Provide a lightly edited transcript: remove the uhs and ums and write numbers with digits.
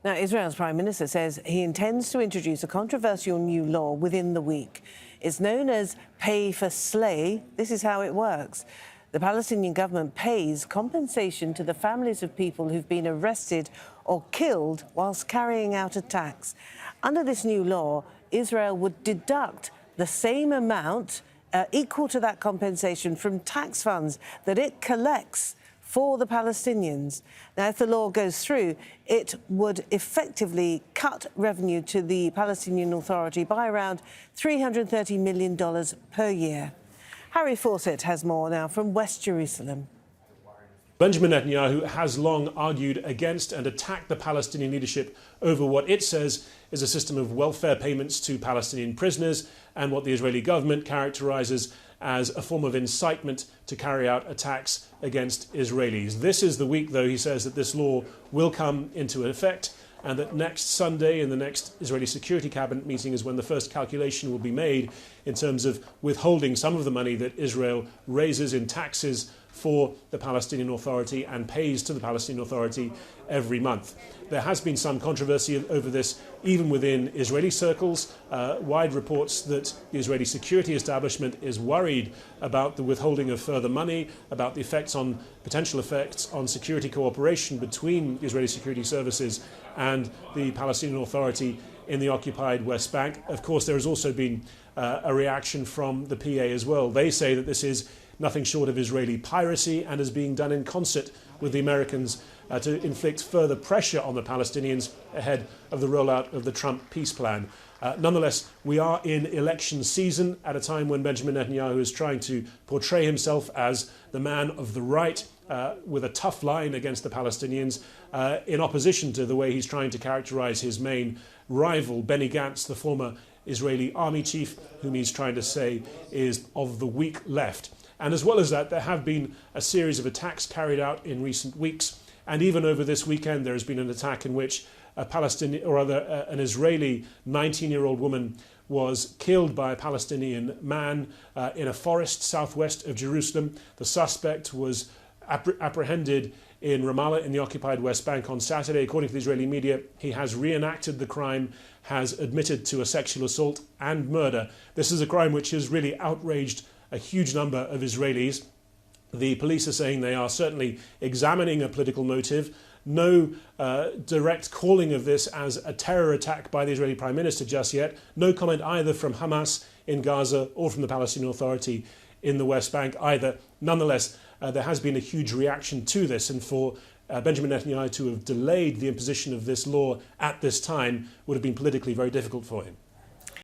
Now, Israel's Prime Minister says he intends to introduce a controversial new law within the week. It's known as pay for slay. This is how it works. The Palestinian government pays compensation to the families of people who've been arrested or killed whilst carrying out attacks. Under this new law, Israel would deduct the same amount equal to that compensation from tax funds that it collects for the Palestinians. Now, if the law goes through, it would effectively cut revenue to the Palestinian Authority by around $330 million per year. Harry Fawcett has more now from West Jerusalem. Benjamin Netanyahu has long argued against and attacked the Palestinian leadership over what it says is a system of welfare payments to Palestinian prisoners and what the Israeli government characterises as a form of incitement to carry out attacks against Israelis. This is the week, though, he says, that this law will come into effect, and that next Sunday in the next Israeli Security Cabinet meeting is when the first calculation will be made in terms of withholding some of the money that Israel raises in taxes for the Palestinian Authority and pays to the Palestinian Authority every month. There has been some controversy over this, even within Israeli circles. Wide reports that the Israeli security establishment is worried about the withholding of further money, about the potential effects on security cooperation between the Israeli security services and the Palestinian Authority in the occupied West Bank. Of course, there has also been a reaction from the PA as well. They say that this is nothing short of Israeli piracy and is being done in concert with the Americans to inflict further pressure on the Palestinians ahead of the rollout of the Trump peace plan. Nonetheless, we are in election season at a time when Benjamin Netanyahu is trying to portray himself as the man of the right, with a tough line against the Palestinians, in opposition to the way he's trying to characterize his main rival, Benny Gantz, the former Israeli army chief, whom he's trying to say is of the weak left. And as well as that, there have been a series of attacks carried out in recent weeks. And even over this weekend, there has been an attack in which an Israeli 19-year-old woman was killed by a Palestinian man in a forest southwest of Jerusalem. The suspect was apprehended in Ramallah in the occupied West Bank on Saturday. According to the Israeli media, he has reenacted the crime, has admitted to a sexual assault and murder. This is a crime which has really outraged a huge number of Israelis. The police are saying they are certainly examining a political motive. No direct calling of this as a terror attack by the Israeli Prime Minister just yet. No comment either from Hamas in Gaza or from the Palestinian Authority in the West Bank either. Nonetheless, there has been a huge reaction to this, and for Benjamin Netanyahu to have delayed the imposition of this law at this time would have been politically very difficult for him.